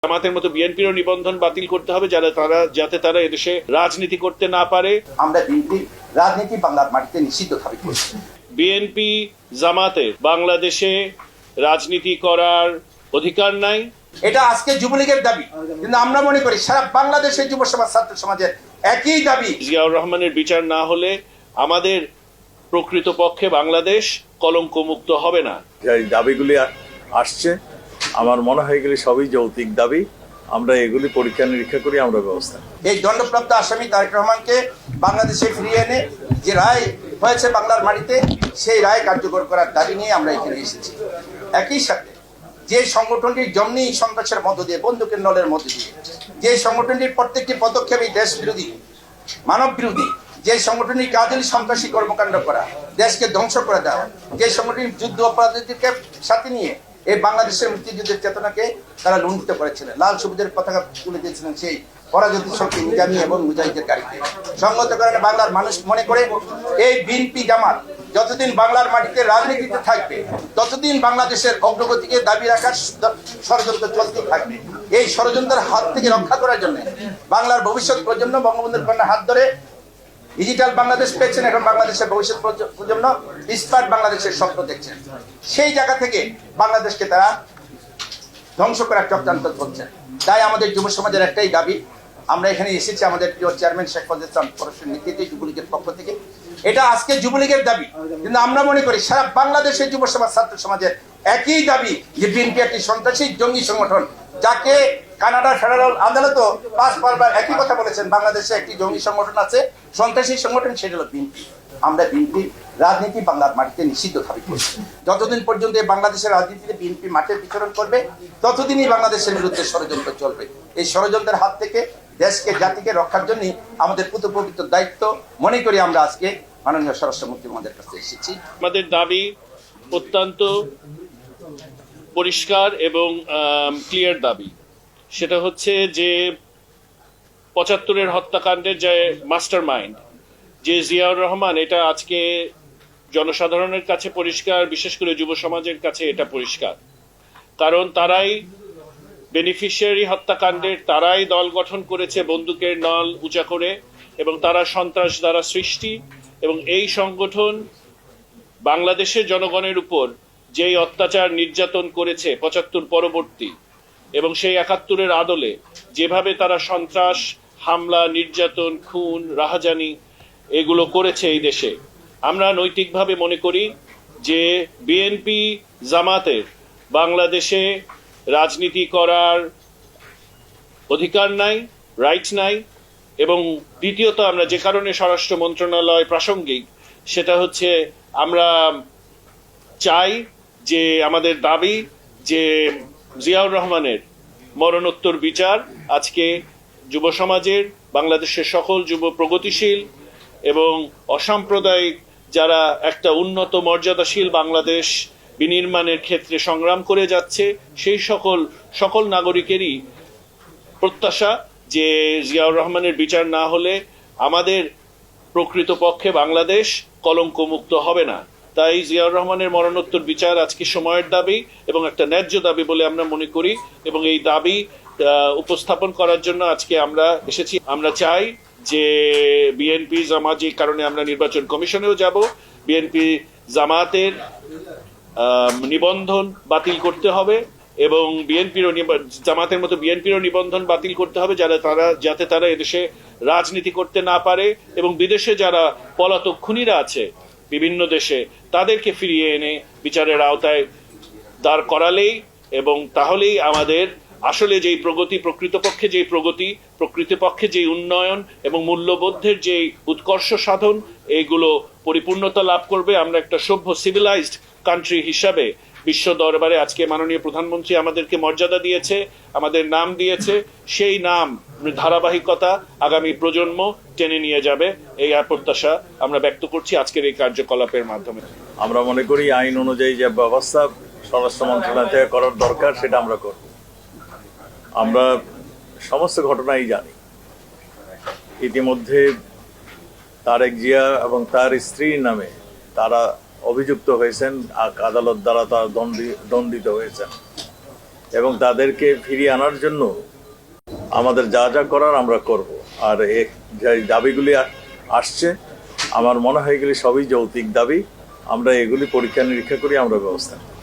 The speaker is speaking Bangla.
জামাতের মতো বিএনপিরও নিবন্ধন বাতিল করতে হবে যাতে তারা এদেশে রাজনীতি করতে না পারে। আমরা বিএনপি রাজনীতি বাংলার মাটিতে নিষিদ্ধ দাবি করছি। বিএনপি জামাতের বাংলাদেশে রাজনীতি করার অধিকার নাই। এটা আজকে যুবলীগের দাবি, কিন্তু আমরা মনে করি সারা বাংলাদেশের যুব সমাজ, ছাত্র সমাজের একই দাবি। জিয়াউর রহমানের বিচার না হলে আমাদের প্রকৃতপক্ষে বাংলাদেশ কলঙ্ক মুক্ত হবে না। এই দাবিগুলি আসছে, আমার মনে হয় এগুলি সবই যৌক্তিক দাবি। আমরা এগুলি পরীক্ষা নিরীক্ষা করি, আমরা ব্যবস্থা। এই দণ্ডপ্রাপ্ত আসামি তারেক রহমানকে বাংলাদেশে ফিরিয়ে এনে যে রায় হয়েছে বাংলার মাটিতে, সেই রায় কার্যকর করার দাবি নিয়ে আমরা এখানে এসেছি। একই সাথে যে সংগঠনটির জন্যই সন্ত্রাসের মধ্য দিয়ে, বন্দুকের নলের মধ্য দিয়ে, যে সংগঠনটির প্রত্যেকটি পদক্ষেপই দেশ বিরোধী, মানব বিরোধী, যে সংগঠনটির কাজের সন্ত্রাসী কর্মকাণ্ড করা, দেশকে ধ্বংস করে দেওয়া, যে সংগঠনটির যুদ্ধ অপরাধীদেরকে সাথে নিয়ে এই বাংলাদেশের মুক্তিযুদ্ধের চেতনাকে তারা লুণ্ঠিত করেছিলেন, লাল সবুজের পতাকা তুলে দিয়েছিলেন সেই পরাজিত শক্তি নিজামী এবং মুজাহিদের গাড়িতে। সঙ্গত কারণে বাংলার মানুষ মনে করে এই বিএনপি জামাত যতদিন বাংলার মাটিতে রাজনীতিতে থাকবে, ততদিন বাংলাদেশের অগ্রগতিকে দাবি রাখার ষড়যন্ত্র চলতে থাকবে। এই ষড়যন্ত্রের হাত থেকে রক্ষা করার জন্য বাংলার ভবিষ্যৎ প্রজন্ম বঙ্গবন্ধুর কন্যার হাত ধরে ডিজিটাল বাংলাদেশ পেয়েছেন, এখন বাংলাদেশের ভবিষ্যৎ প্রজন্ম স্মার্ট বাংলাদেশের স্বপ্ন দেখছেন। সেই জায়গা থেকে বাংলাদেশকে তারা ধ্বংস করার চক্রান্ত করছেন। তাই আমাদের যুব সমাজের একটাই দাবি, আমরা এখানে এসেছি আমাদের প্রিয় চেয়ারম্যান শেখ ফজল ইসলাম পরশের নেতৃত্বে যুবলীগের পক্ষ থেকে। এটা আজকে যুবলীগের দাবি, কিন্তু আমরা মনে করি সারা বাংলাদেশের যুব সমাজ, ছাত্র সমাজের একই দাবি যে বিএনপি একটি সন্ত্রাসী জঙ্গি সংগঠন, যাকে কানাডার ফেডারেল আদালতও 5 বারবার একই কথা বলেছেন, বাংলাদেশে একটি জঙ্গি সংগঠন আছে, সন্ত্রাসী সংগঠন, সেটা হলো বিএনপি। আমরা বিএনপি রাজনীতি বাংলার মাটিতে নিষিদ্ধ দাবি করছি। যতদিন পর্যন্ত বাংলাদেশের রাজনীতিতে বিএনপি মাঠে বিচরণ করবে, ততদিনই বাংলাদেশের বিরুদ্ধে ষড়যন্ত্র চলবে। এই ষড়যন্ত্রের হাত থেকে দেশকে, জাতিকে রক্ষার জন্য আমাদের পবিত্র দায়িত্ব মনে করি আমরা আজকে মাননীয় স্বরাষ্ট্রমন্ত্রী মহোদয়ের কাছে এসেছি। আমাদের দাবি অত্যন্ত পরিষ্কার এবং ক্লিয়ার দাবি। সেটা হচ্ছে যে 75-এর হত্যাকাণ্ডের যে মাস্টার মাইন্ড যে জিয়াউর রহমান, এটা আজকে জনসাধারণের কাছে পরিষ্কার, বিশেষ করে যুব সমাজের কাছে এটা পরিষ্কার। কারণ তারাই বেনিফিশিয়ারি হত্যাকাণ্ডের, তারাই দল গঠন করেছে বন্দুকের নল উঁচা করে, এবং তারা সন্ত্রাস দ্বারা সৃষ্টি। এবং এই সংগঠন বাংলাদেশের জনগণের উপর যেই অত্যাচার নির্যাতন করেছে 75 পরবর্তী এবং সেই 71-এর আদলে, যেভাবে তারা সন্ত্রাস, হামলা, নির্যাতন, খুন, রাহাজানি এগুলো করেছে এই দেশে, আমরা নৈতিকভাবে মনে করি যে বিএনপি জামাতের বাংলাদেশে রাজনীতি করার অধিকার নাই, রাইট নাই। এবং দ্বিতীয়ত, আমরা যে কারণে স্বরাষ্ট্র মন্ত্রণালয় প্রাসঙ্গিক, সেটা হচ্ছে আমরা চাই যে আমাদের দাবি যে জিয়াউর রহমানের মরণোত্তর বিচার আজকে যুব সমাজের, বাংলাদেশের সকল যুব প্রগতিশীল এবং অসাম্প্রদায়িক যারা একটা উন্নত মর্যাদাশীল বাংলাদেশ বিনির্মাণের ক্ষেত্রে সংগ্রাম করে যাচ্ছে, সেই সকল নাগরিকেরই প্রত্যাশা যে জিয়াউর রহমানের বিচার না হলে আমাদের প্রকৃতপক্ষে বাংলাদেশ কলঙ্ক মুক্ত হবে না। তাই জিয়াউর রহমানের মরণোত্তর বিচার আজকে সময়ের দাবি এবং একটা ন্যায্য দাবি বলে আমরা মনে করি, এবং এই দাবি উপস্থাপন করার জন্য আজকে আমরা এসেছি। আমরা চাই যে বিএনপি জামাত, যে কারণে আমরা নির্বাচন কমিশনেও যাব, বিএনপি জামাতের নিবন্ধন বাতিল করতে হবে এবং জামাতের মতো বিএনপিরও নিবন্ধন বাতিল করতে হবে যাতে তারা এদেশে রাজনীতি করতে না পারে, এবং বিদেশে যারা পলাতক খুনিরা আছে বিভিন্ন দেশে, তাদেরকে ফিরিয়ে এনে বিচারের আওতায় দাঁড় করালেই, এবং তাহলেই আমাদের আসলে যেই প্রগতি, প্রকৃতপক্ষে যেই উন্নয়ন এবং মূল্যবোধের যেই উৎকর্ষ সাধন, এইগুলো পরিপূর্ণতা লাভ করবে। আমরা একটা সভ্য সিভিলাইজড কান্ট্রি হিসাবে বিশ্ব দরবারে আজকে মাননীয় প্রধানমন্ত্রী আমাদেরকে মর্যাদা দিয়েছে, আমাদের নাম দিয়েছে, সেই নাম ধারাবাহিকতা আগামী প্রজন্ম টেনে নিয়ে যাবে, এই প্রত্যাশা আমরা ব্যক্ত করছি আজকের এই কার্যকলাপের মাধ্যমে। আমরা মনে করি আইন অনুযায়ী যে ব্যবস্থা স্বরাষ্ট্র মন্ত্রণালয় করার দরকার, সেটা আমরা করব। আমরা সমস্ত ঘটনাই জানি। ইতিমধ্যে তারেক জিয়া এবং তার স্ত্রীর নামে তারা অভিযুক্ত হয়েছেন, আদালত দ্বারা তারা দণ্ডিত হয়েছেন। এবং তাদেরকে ফিরিয়ে আনার জন্য আমাদের যা যা করার আমরা করব। আর যে দাবিগুলি আসছে আমার মনে হয় এগুলি সবই যৌক্তিক দাবি, আমরা এগুলি পরীক্ষা নিরীক্ষা করি, আমরা ব্যবস্থা নেব।